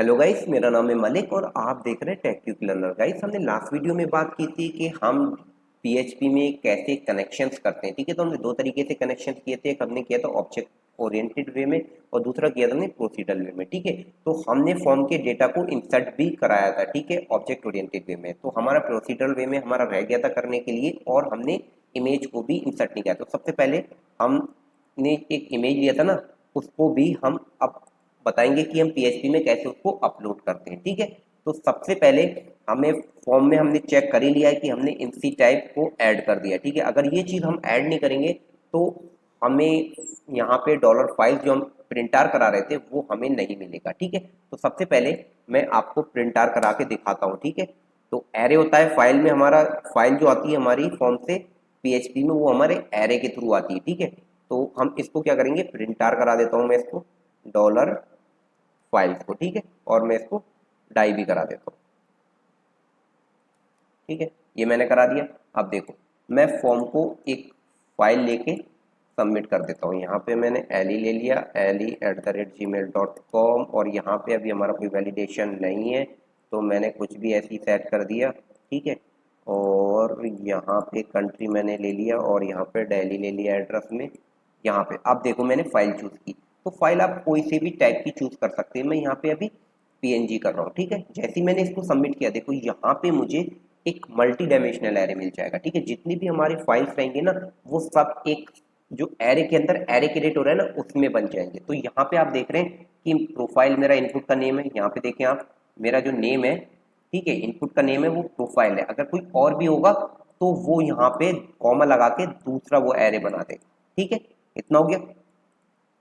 Hello guys, मेरा नाम है मलिक और आप देख रहे हैं टेक क्विक लर्नर। गाइस, हमने लास्ट वीडियो में बात की थी कि हम पीएचपी में कैसे कनेक्शंस करते हैं। ठीक है, तो हमने दो तरीके से कनेक्शंस किए थे। एक हमने किया था ऑब्जेक्ट ओरिएंटेड वे में और दूसरा किया था हमने प्रोसीडरल वे में। ठीक है, तो हमने फॉर्म के डेटा को इंसर्ट भी कराया था। ठीक है, ऑब्जेक्ट ओरिएंटेड वे में। तो हमारा प्रोसीडरल वे में हमारा रह गया था करने के लिए और हमने इमेज को भी इंसर्ट नहीं किया। तो सबसे पहले हमने एक इमेज लिया था ना, उसको भी हम अब बताएंगे कि हम पीएचपी में कैसे उसको अपलोड करते हैं। ठीक है, तो सबसे पहले हमें फॉर्म में हमने चेक कर ही लिया है कि हमने इंसी टाइप को ऐड कर दिया। ठीक है, अगर ये चीज़ हम ऐड नहीं करेंगे तो हमें यहाँ पे डॉलर फाइल जो हम प्रिंट आर करा रहे थे वो हमें नहीं मिलेगा। ठीक है, तो सबसे पहले मैं आपको प्रिंट आर करा के दिखाता हूँ। ठीक है, तो एरे होता है फाइल में, हमारा फाइल जो आती है हमारी फॉर्म से पीएचपी में वो हमारे एरे के थ्रू आती है। ठीक है, तो हम इसको क्या करेंगे, प्रिंट आर करा देता हूँ मैं इसको डॉलर फाइल्स को। ठीक है, और मैं इसको डाई भी करा देता हूँ। ठीक है, ये मैंने करा दिया। अब देखो, मैं फॉर्म को एक फाइल लेके सबमिट कर देता हूँ। यहाँ पे मैंने एली ले लिया, eli@gmail.com, और यहाँ पे अभी हमारा कोई वैलिडेशन नहीं है तो मैंने कुछ भी ऐसी सेट कर दिया। ठीक है, और यहाँ पे कंट्री मैंने ले लिया और यहाँ पे दिल्ली ले लिया एड्रेस में। यहाँ पे अब देखो मैंने फाइल चूज की, तो फाइल आप कोई से भी टाइप की चूज कर सकते हैं। मैं यहाँ पे अभी पीएनजी कर रहा हूँ। ठीक है, जैसे ही मैंने इसको सबमिट किया, देखो यहाँ पे मुझे एक मल्टी डायमेंशनल एरे मिल जाएगा। ठीक है, जितनी भी हमारी फाइल्स रहेंगी ना वो सब एक जो एरे के अंदर एरे क्रिएट हो रहा है ना उसमें बन जाएंगे। तो यहाँ पे आप देख रहे हैं कि प्रोफाइल मेरा इनपुट का नेम है। यहाँ पे देखें आप, मेरा जो नेम है, ठीक है, इनपुट का नेम है वो प्रोफाइल है। अगर कोई और भी होगा तो वो यहाँ पे कॉमा लगा के दूसरा वो एरे बना देगा। ठीक है, इतना हो गया। तो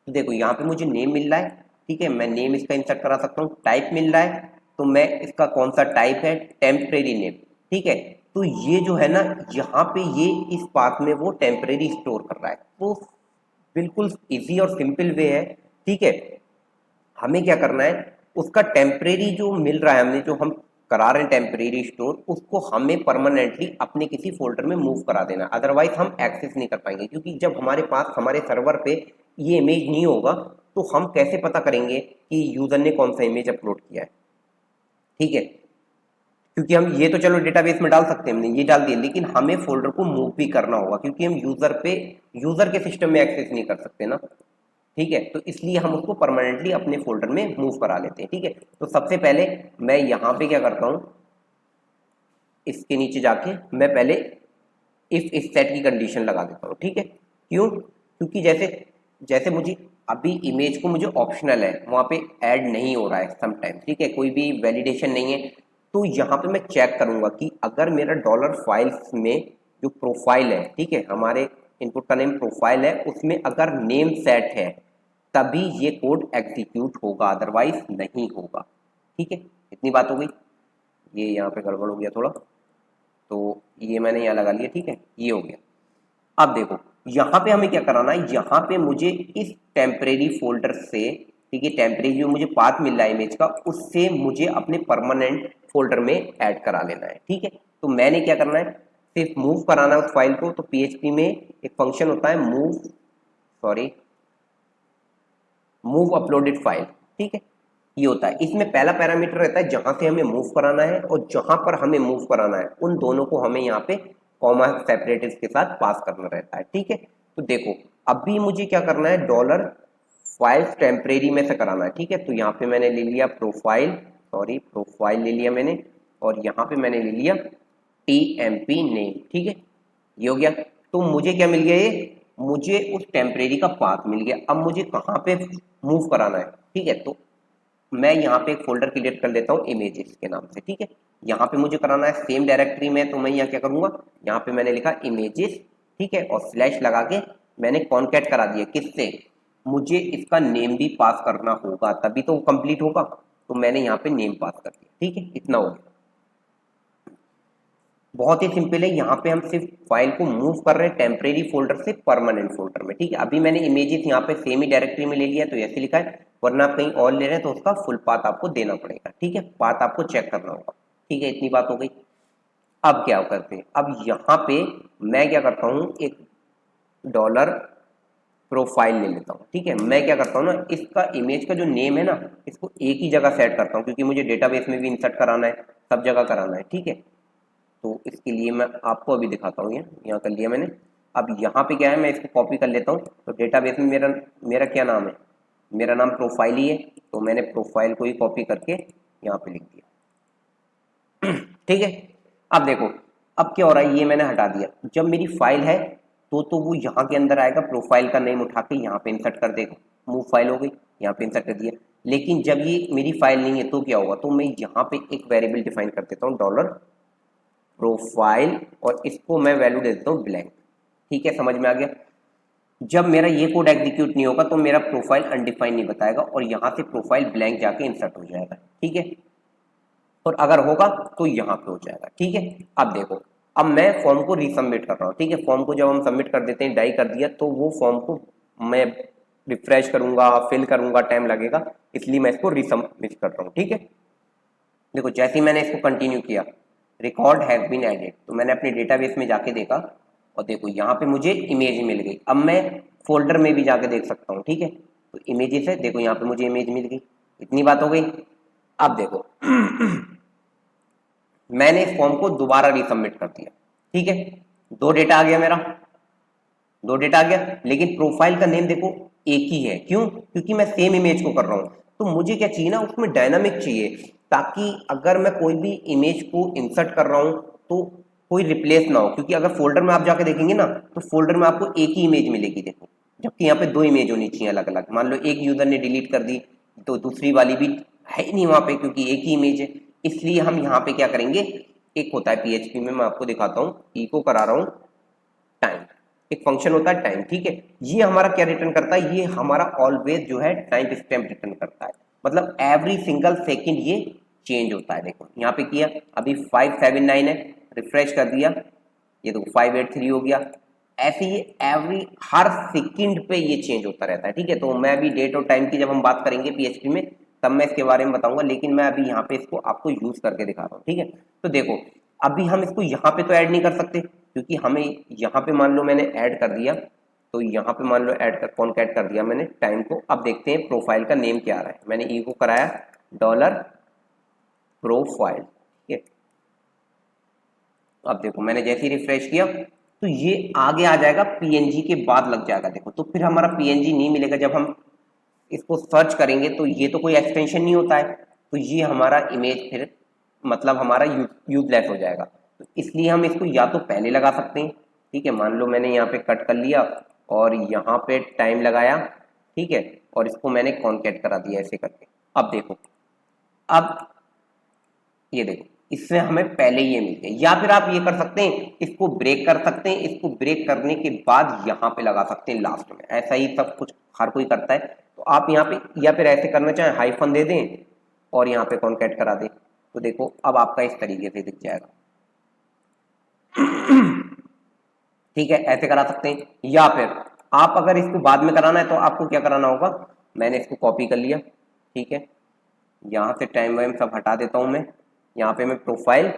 देखो यहाँ पे मुझे नेम मिल रहा है। ठीक है, मैं नेम इसका इंसर्ट करा सकता हूँ। टाइप मिल रहा है, तो मैं इसका कौन सा टाइप है, टेम्परेरी नेम। ठीक है, तो ये जो है ना यहाँ पे ये इस पाथ में वो टेम्परेरी स्टोर कर रहा है। तो बिल्कुल इजी और सिंपल वे है। ठीक है, हमें क्या करना है, उसका टेम्परेरी जो मिल रहा है, हमने जो हम करा रहे हैं टेम्परेरी स्टोर, उसको हमें परमानेंटली अपने किसी फोल्डर में मूव करा देना। अदरवाइज हम एक्सेस नहीं कर पाएंगे, क्योंकि जब हमारे पास हमारे सर्वर पे ये इमेज नहीं होगा तो हम कैसे पता करेंगे कि यूजर ने कौन सा इमेज अपलोड किया है। ठीक है, क्योंकि हम ये तो चलो डेटाबेस में डाल सकते हैं, हमने ये डाल दिया, लेकिन हमें फोल्डर को मूव भी करना होगा, क्योंकि हम यूजर के सिस्टम में एक्सेस नहीं कर सकते ना। ठीक है, तो इसलिए हम उसको परमानेंटली अपने फोल्डर में मूव करा लेते हैं। ठीक है, तो सबसे पहले मैं यहाँ पे क्या करता हूँ, इसके नीचे जाके मैं पहले इस सेट की कंडीशन लगा देता हूँ। ठीक है, क्यों, क्योंकि जैसे जैसे मुझे अभी इमेज को मुझे ऑप्शनल है, वहाँ पे ऐड नहीं हो रहा है समटाइम। ठीक है, कोई भी वैलिडेशन नहीं है, तो यहाँ पे मैं चेक करूंगा कि अगर मेरा डॉलर फाइल्स में जो प्रोफाइल है, ठीक है, हमारे इनपुट का नेम प्रोफाइल है, उसमें अगर नेम सेट है तभी ये कोड एग्जीक्यूट होगा, अदरवाइज नहीं होगा। ठीक है, इतनी बात हो गई। ये यहाँ पे गड़बड़ हो गया थोड़ा, तो ये मैंने यहाँ लगा लिया। ठीक है, ये हो गया। अब देखो यहाँ पे हमें क्या कराना है, यहाँ पे मुझे इस टेम्परेरी फोल्डर से, ठीक है, टेम्परेरी जो मुझे पाथ मिल रहा है इमेज का, उससे मुझे अपने परमानेंट फोल्डर में ऐड करा लेना है। ठीक है, तो मैंने क्या करना है, सिर्फ मूव कराना है उस फाइल को। तो पीएचपी में एक फंक्शन होता है मूव अपलोडेड फाइल। ठीक है, ये होता है, इसमें पहला पैरामीटर रहता है जहां से हमें मूव कराना है, और जहां पर हमें मूव कराना है उन दोनों को हमें यहाँ पे कॉमा सेपरेटिव के साथ पास करना रहता है। ठीक है, तो देखो अभी मुझे क्या करना है, डॉलर फाइल्स टेम्परेरी में से कराना है। ठीक है, तो यहाँ पे मैंने ले लिया प्रोफाइल ले लिया मैंने, और यहाँ पे मैंने ले लिया टीएमपी नेम। ठीक है, ये हो गया। तो मुझे क्या मिल गया, ये मुझे उस टेम्परेरी का पाथ मिल गया। अब मुझे कहाँ पे मूव कराना है, ठीक है, तो मैं यहाँ पे एक फोल्डर क्रिएट कर लेता हूँ इमेजेस के नाम से। ठीक है, यहाँ पे मुझे कराना है सेम डायरेक्टरी में, तो मैं यहाँ क्या करूँगा, यहाँ पे मैंने लिखा इमेजेस। ठीक है, और स्लैश लगा के मैंने कॉन्कैट करा दिया, किससे, मुझे इसका नेम भी पास करना होगा तभी तो कंप्लीट होगा। तो मैंने यहाँ पे नेम पास कर दिया। ठीक है, इतना हो गया, बहुत ही सिंपल है। यहाँ पे हम सिर्फ फाइल को मूव कर रहे हैं टेम्परेरी फोल्डर से परमानेंट फोल्डर में। ठीक है, अभी मैंने इमेजेस यहाँ पे सेम ही डायरेक्टरी में ले लिया तो ऐसे लिखा है, वरना आप कहीं और ले रहे हैं तो उसका फुल पाथ आपको देना पड़ेगा। ठीक है, पाथ आपको चेक करना होगा। ठीक है, इतनी बात हो गई। अब क्या करते हैं, अब यहाँ पे मैं क्या करता हूँ, एक डॉलर प्रोफाइल ले लेता हूँ। ठीक है, मैं क्या करता हूँ ना, इसका इमेज का जो नेम है ना, इसको एक ही जगह सेट करता हूँ क्योंकि मुझे डेटाबेस में भी इंसर्ट कराना है, सब जगह कराना है। ठीक है, तो इसके लिए मैं आपको अभी दिखाता हूँ। यहाँ कर लिया मैंने। अब यहाँ पे क्या है, मैं इसको कॉपी कर लेता हूँ। तो डेटाबेस में मेरा मेरा क्या नाम है, मेरा नाम प्रोफाइल ही है, तो मैंने प्रोफाइल को ही कॉपी करके यहाँ पे लिख दिया। ठीक है, अब देखो अब क्या हो रहा है, ये मैंने हटा दिया। जब मेरी फाइल है तो वो यहाँ के अंदर आएगा, प्रोफाइल का नेम उठा के यहाँ पे इंसर्ट कर देगा। मूव फाइल हो गई, यहाँ पे इंसर्ट कर दिया। लेकिन जब ये मेरी फाइल नहीं है तो क्या होगा, तो मैं यहाँ पे एक वेरिएबल डिफाइन कर देता हूँ, डॉलर प्रोफाइल, और इसको मैं वैल्यू दे देता हूँ ब्लैंक। ठीक है, समझ में आ गया। जब मेरा ये कोड एग्जीक्यूट नहीं होगा तो मेरा प्रोफाइल अनडिफाइंड नहीं बताएगा और यहाँ से प्रोफाइल ब्लैंक जाके इंसर्ट हो जाएगा। ठीक है, और अगर होगा तो यहाँ पे हो जाएगा। ठीक है, अब देखो, अब मैं फॉर्म को रीसबमिट कर रहा हूँ। ठीक है, फॉर्म को जब हम सबमिट कर देते हैं, डाई कर दिया, तो वो फॉर्म को मैं रिफ्रेश करूंगा, फिल करूंगा, टाइम लगेगा, इसलिए मैं इसको रीसबमिट कर रहा हूँ। ठीक है, देखो जैसे ही मैंने इसको कंटिन्यू किया, रिकॉर्ड हैज बीन एडेड, तो मैंने अपने डेटाबेस में जाके देखा और देखो यहाँ पे मुझे इमेज मिल गई। अब मैं फोल्डर में भी जाके देख सकता हूँ। ठीक है, तो इमेजेस है, देखो यहाँ पे मुझे इमेज मिल गई। इतनी बात हो गई। अब देखो मैंने इस फॉर्म को दोबारा रीसबमिट कर दिया। ठीक है, दो डेटा आ गया मेरा, दो डेटा आ गया, लेकिन प्रोफाइल का नेम देखो एक ही है। क्यों? क्योंकि मैं सेम इमेज को कर रहा हूं। तो मुझे क्या चाहिए ना, उसमें डायनामिक चाहिए, ताकि अगर मैं कोई भी इमेज को इंसर्ट कर रहा हूं तो कोई रिप्लेस ना हो। क्योंकि अगर फोल्डर में आप जाके देखेंगे ना, तो फोल्डर में आपको एक ही इमेज मिलेगी, देखो, जबकि यहाँ पे दो इमेज होनी चाहिए अलग अलग। मान लो एक यूजर ने डिलीट कर दी तो दूसरी वाली भी है ही नहीं वहां पे, क्योंकि एक ही इमेज है। इसलिए हम यहाँ पे क्या करेंगे, एक होता है पीएचपी में, मैं आपको दिखाता हूँ, इको करा रहा हूँ टाइम, एक फंक्शन होता है टाइम। ठीक है, ये हमारा क्या रिटर्न करता है, ये हमारा ऑलवेज जो है टाइम स्टैम्प रिटर्न करता है। मतलब एवरी सिंगल सेकंड ये चेंज होता है। देखो यहाँ पे किया, अभी 579 है, रिफ्रेश कर दिया, ये देखो 583 हो गया। ऐसे ये एवरी हर सेकंड पे ये चेंज होता रहता है। ठीक है, तो मैं अभी डेट और टाइम की जब हम बात करेंगे पीएचपी में, तब मैं इसके बारे में बताऊंगा, लेकिन मैं अभी यहाँ पे इसको आपको यूज करके दिखा रहा हूँ। ठीक है, तो देखो अभी हम इसको यहाँ पे तो ऐड नहीं कर सकते, क्योंकि हमें यहाँ पे मान लो मैंने ऐड कर दिया, तो यहाँ पे मान लो ऐड कर कॉन्कैट कर दिया मैंने टाइम को। अब देखते हैं प्रोफाइल का नेम क्या आ रहा है। मैंने इको कराया डॉलर प्रोफाइल। ठीक है, अब देखो मैंने जैसे ही रिफ्रेश किया तो ये आगे आ जाएगा, पीएनजी के बाद लग जाएगा। देखो तो फिर हमारा पीएनजी नहीं मिलेगा। जब हम इसको सर्च करेंगे तो ये तो कोई एक्सटेंशन नहीं होता है, तो ये हमारा इमेज फिर मतलब हमारा यूजलेस हो जाएगा। तो इसलिए हम इसको या तो पहले लगा सकते हैं। ठीक है, मान लो मैंने यहाँ पे कट कर लिया और यहाँ पे टाइम लगाया। ठीक है, और इसको मैंने कॉन्कैट करा दिया ऐसे करके। अब देखो, अब ये देखो इसमें हमें पहले ये मिल गया। या फिर आप ये कर सकते हैं, इसको ब्रेक कर सकते हैं, इसको ब्रेक करने के बाद यहाँ पे लगा सकते हैं लास्ट में। ऐसा ही सब कुछ हर कोई करता है। तो आप यहाँ पे या फिर ऐसे करना चाहें, हाइफन दे दें और यहाँ पे कॉन्कैट करा दें, तो देखो अब आपका इस तरीके से दिख जाएगा। ठीक है, ऐसे करा सकते हैं। या फिर आप अगर इसको बाद में कराना है तो आपको क्या कराना होगा, मैंने इसको कॉपी कर लिया। ठीक है, यहाँ से टाइम वाइम सब हटा देता हूँ मैं, यहाँ पे मैं प्रोफाइल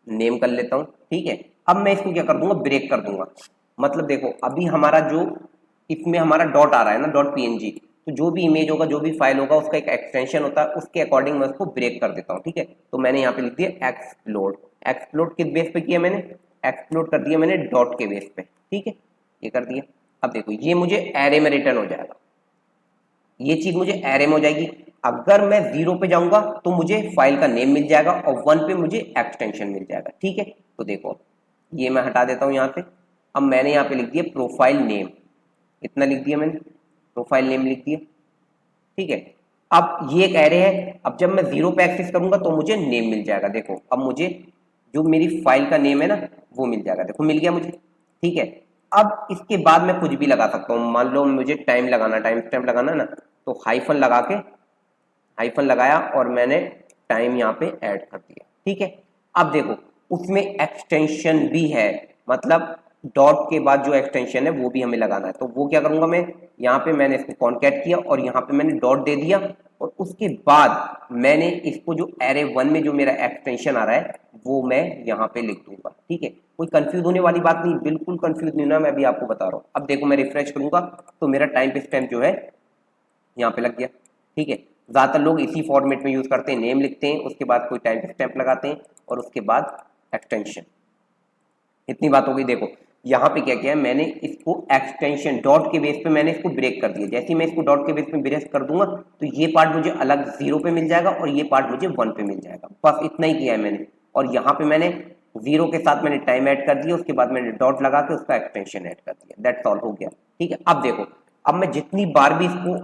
नेम कर लेता हूँ। ठीक है, अब मैं इसको क्या कर दूंगा, ब्रेक कर दूंगा। मतलब देखो अभी हमारा जो इसमें हमारा डॉट आ रहा है ना, डॉट पीएनजी, तो जो भी इमेज होगा, जो भी फाइल होगा, उसका एक एक्सटेंशन होता है, उसके अकॉर्डिंग मैं उसको ब्रेक कर देता हूँ। ठीक है, तो मैंने यहाँ पे लिख दिया एक्सप्लोड। एक्सप्लोड किस बेस पे किया मैंने, एक्सप्लोड कर दिया मैंने डॉट के बेस पे। ठीक है, ये कर दिया। अब देखो ये मुझे एरे में रिटर्न हो जाएगा, ये चीज मुझे एरे में हो जाएगी। अगर मैं 0 पे जाऊंगा तो मुझे फाइल का नेम मिल जाएगा और 1 पे मुझे एक्सटेंशन मिल जाएगा। ठीक है, तो देखो ये मैं हटा देता हूं यहां से। अब मैंने यहाँ पे लिख दिया प्रोफाइल नेम, इतना लिख दिया मैंने, प्रोफाइल नेम लिख दिया। ठीक है, अब ये एक एरे है। अब जब मैं 0 पे एक्सेस करूंगा तो मुझे नेम मिल जाएगा। देखो अब मुझे जो मेरी फाइल का नेम है ना, वो मिल जाएगा। देखो मिल गया मुझे। ठीक है, अब इसके बाद मैं कुछ भी लगा सकता हूँ। मान लो मुझे टाइम लगाना, टाइम स्टैम्प लगाना ना, तो हाइफन लगा के, हाइफन लगाया और मैंने टाइम यहाँ पे ऐड कर दिया। ठीक है, अब देखो उसमें एक्सटेंशन भी है, मतलब डॉट के बाद जो एक्सटेंशन है वो भी हमें लगाना है। तो वो क्या करूंगा मैं, यहाँ पे मैंने इसको कॉन्कैट किया और यहाँ पे मैंने डॉट दे दिया और उसके बाद मैंने इसको जो एरे 1 में जो मेरा एक्सटेंशन आ रहा है वो मैं यहाँ पे लिख दूंगा। ठीक है, कोई कंफ्यूज होने वाली बात नहीं, बिल्कुल कंफ्यूज नहीं होना, मैं अभी आपको बता रहा हूँ। अब देखो मैं रिफ्रेश करूंगा तो मेरा टाइम स्टैम्प जो है यहाँ पे लग गया। ठीक है, ज्यादातर लोग इसी फॉर्मेट में यूज करते हैं, नेम लिखते हैं उसके बाद कोई टाइम स्टैम्प लगाते हैं और उसके बाद एक्सटेंशन। इतनी बात हो गई। देखो यहाँ पे क्या किया है मैंने, इसको एक्सटेंशन डॉट के बेस पे मैंने इसको ब्रेक कर दिया। जैसे ही मैं इसको डॉट के बेस पे ब्रेक कर दूंगा तो ये पार्ट मुझे अलग 0 पे मिल जाएगा और ये पार्ट मुझे 1 पे मिल जाएगा। बस इतना ही किया है मैंने। और यहाँ पे मैंने 0 के साथ मैंने टाइम ऐड कर दिया, उसके बाद मैंने डॉट लगा के उसका एक्सटेंशन ऐड कर दिया। दैट्स ऑल, हो गया। ठीक है, अब देखो, अब मैं जितनी बार भी इसको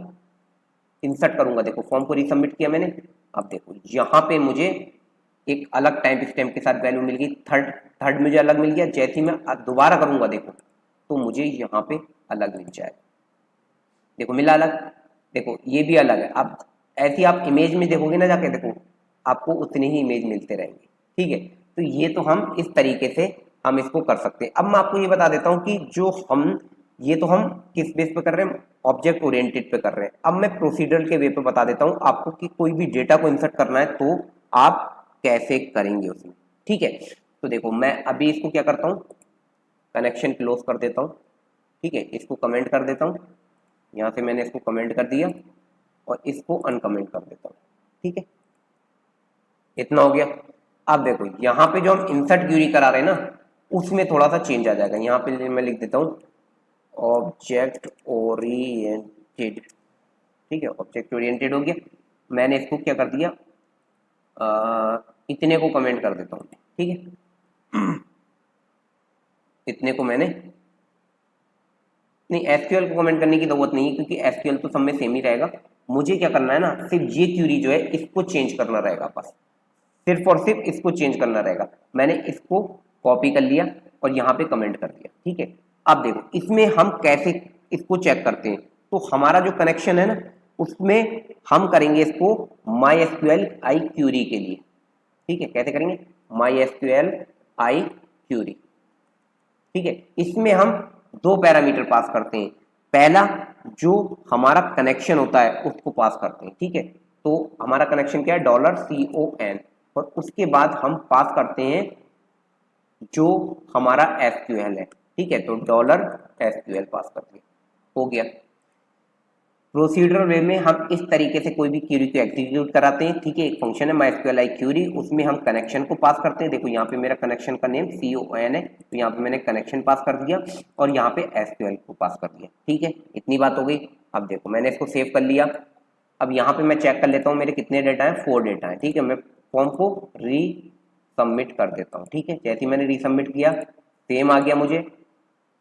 इंसर्ट करूंगा, देखो फॉर्म को रीसबमिट किया मैंने, अब देखो यहाँ पे मुझे एक अलग टाइम स्टैम्प के साथ वैल्यू मिल गई, थर्ड मुझे अलग मिल गया। जैसे ही मैं दोबारा करूंगा देखो तो मुझे यहाँ पे अलग मिल जाएगा। देखो मिला अलग, देखो ये भी अलग है। अब ऐसी आप इमेज में देखोगे ना जाके, देखो आपको उतने ही इमेज मिलते रहेंगे। ठीक है, तो ये तो हम इस तरीके से हम इसको कर सकते हैं। अब मैं आपको ये बता देता हूँ कि जो हम ये तो हम किस बेस पे कर रहे हैं, ऑब्जेक्ट ओरिएंटेड पे कर रहे हैं। अब मैं प्रोसीजर के वे पे बता देता हूँ आपको कि कोई भी डेटा को इंसर्ट करना है तो आप कैसे करेंगे उसमें। ठीक है, तो देखो मैं अभी इसको क्या करता हूँ, कनेक्शन क्लोज कर देता हूँ। ठीक है, इसको कमेंट कर देता हूँ, यहाँ से मैंने इसको कमेंट कर दिया और इसको अनकमेंट कर देता हूँ। ठीक है, इतना हो गया। अब देखो यहाँ पे जो हम इंसर्ट क्यूरी करा रहे हैं ना उसमें थोड़ा सा चेंज आ जाएगा। यहाँ पे मैं लिख देता हूँ ऑब्जेक्ट ओरिएंटेड। ठीक है, ऑब्जेक्ट ओरिएंटेड हो गया। मैंने इसको क्या कर दिया, इतने को कमेंट कर देता हूँ। ठीक है, इतने को मैंने, नहीं एसक्यूएल को कमेंट करने की जरूरत नहीं है क्योंकि एसक्यूएल तो सब में सेम ही रहेगा। मुझे क्या करना है ना, सिर्फ ये क्यूरी जो है इसको चेंज करना रहेगा, बस सिर्फ और सिर्फ इसको चेंज करना रहेगा। मैंने इसको कॉपी कर लिया और यहाँ पे कमेंट कर दिया। ठीक है, अब देखो इसमें हम कैसे इसको चेक करते हैं। तो हमारा जो कनेक्शन है ना उसमें हम करेंगे इसको माई एसक्यूएल आई क्यूरी के लिए। ठीक है, कैसे करेंगे, माई एसक्यूएल आई क्यूरी। ठीक है, इसमें हम दो पैरामीटर पास करते हैं। पहला जो हमारा कनेक्शन होता है उसको पास करते हैं। ठीक है, तो हमारा कनेक्शन क्या है, $CON, और उसके बाद हम पास करते हैं जो हमारा एसक्यूएल है। ठीक है, तो $SQL पास कर दिया, हो गया। प्रोसीडरल वे में हम इस तरीके से कोई भी क्यूरी को एग्जीक्यूट कराते हैं। ठीक है, एक फंक्शन है MySQL क्यूरी, उसमें हम कनेक्शन को पास करते हैं। देखो यहाँ पे मेरा कनेक्शन का नेम CON है, तो यहाँ पे मैंने कनेक्शन पास कर दिया और यहाँ पे SQL को पास कर दिया। ठीक है, इतनी बात हो गई। अब देखो मैंने इसको सेव कर लिया। अब यहाँ पे मैं चेक कर लेता हूँ मेरे कितने डेटा है, 4 डेटा है। ठीक है, मैं फॉर्म को री सबमिट कर देता हूँ। ठीक है, जैसे ही मैंने रीसबमिट किया सेम आ गया मुझे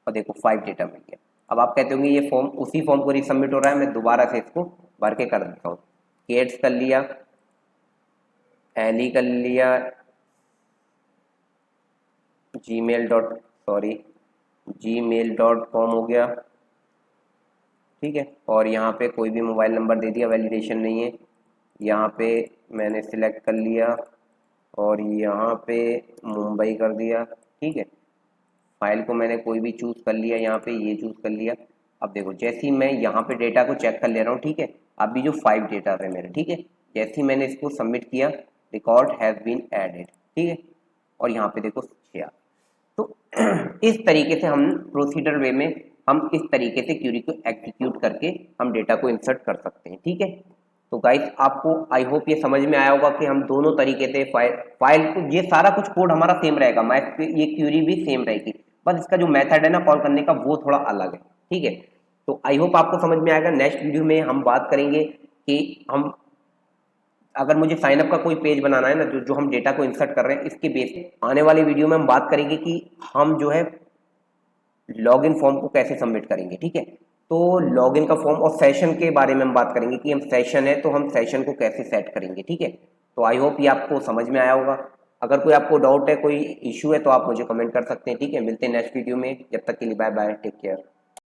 और देखो 5 डेटा मिल गया। अब आप कहते होंगे ये फॉर्म उसी फॉर्म को रीसबमिट हो रहा है, मैं दोबारा से इसको भर के कर देता हूँ। केट्स कर लिया, एली कर लिया, gmail.com हो गया। ठीक है, और यहाँ पे कोई भी मोबाइल नंबर दे दिया, वैलिडेशन नहीं है। यहाँ पे मैंने सिलेक्ट कर लिया और यहाँ पे मुंबई कर दिया। ठीक है, फाइल को मैंने कोई भी चूज कर लिया, यहाँ पे ये चूज कर लिया। अब देखो जैसे ही मैं यहाँ पे डेटा को चेक कर ले रहा हूँ। ठीक है, अभी जो 5 डेटा है मेरे, ठीक है, जैसे ही मैंने इसको सबमिट किया रिकॉर्ड हैज बीन एडेड। ठीक है, और यहाँ पे देखो 6। तो इस तरीके से हम प्रोसीडर वे में हम इस तरीके से क्यूरी को एग्जीक्यूट करके हम डेटा को इंसर्ट कर सकते हैं। ठीक है, तो गाइस आपको आई होप ये समझ में आया होगा कि हम दोनों तरीके से फाइल को, ये सारा कुछ कोड हमारा सेम रहेगा, ये क्यूरी भी सेम रहेगी, बस इसका जो मेथड है ना कॉल करने का वो थोड़ा अलग है। ठीक है, तो आई होप आपको समझ में आएगा। नेक्स्ट वीडियो में हम बात करेंगे कि हम अगर मुझे साइनअप का कोई पेज बनाना है ना, जो हम डेटा को इंसर्ट कर रहे हैं, इसके बेस आने वाली वीडियो में हम बात करेंगे कि हम जो है लॉगिन फॉर्म को कैसे सबमिट करेंगे। ठीक है, तो लॉगिन का फॉर्म और सेशन के बारे में हम बात करेंगे कि हम सेशन है तो हम सेशन को कैसे सेट करेंगे। ठीक है, तो आई होप ये आपको समझ में आया होगा। अगर कोई आपको डाउट है, कोई इश्यू है तो आप मुझे कमेंट कर सकते हैं। ठीक है, मिलते हैं नेक्स्ट वीडियो में, जब तक के लिए बाय बाय, टेक केयर।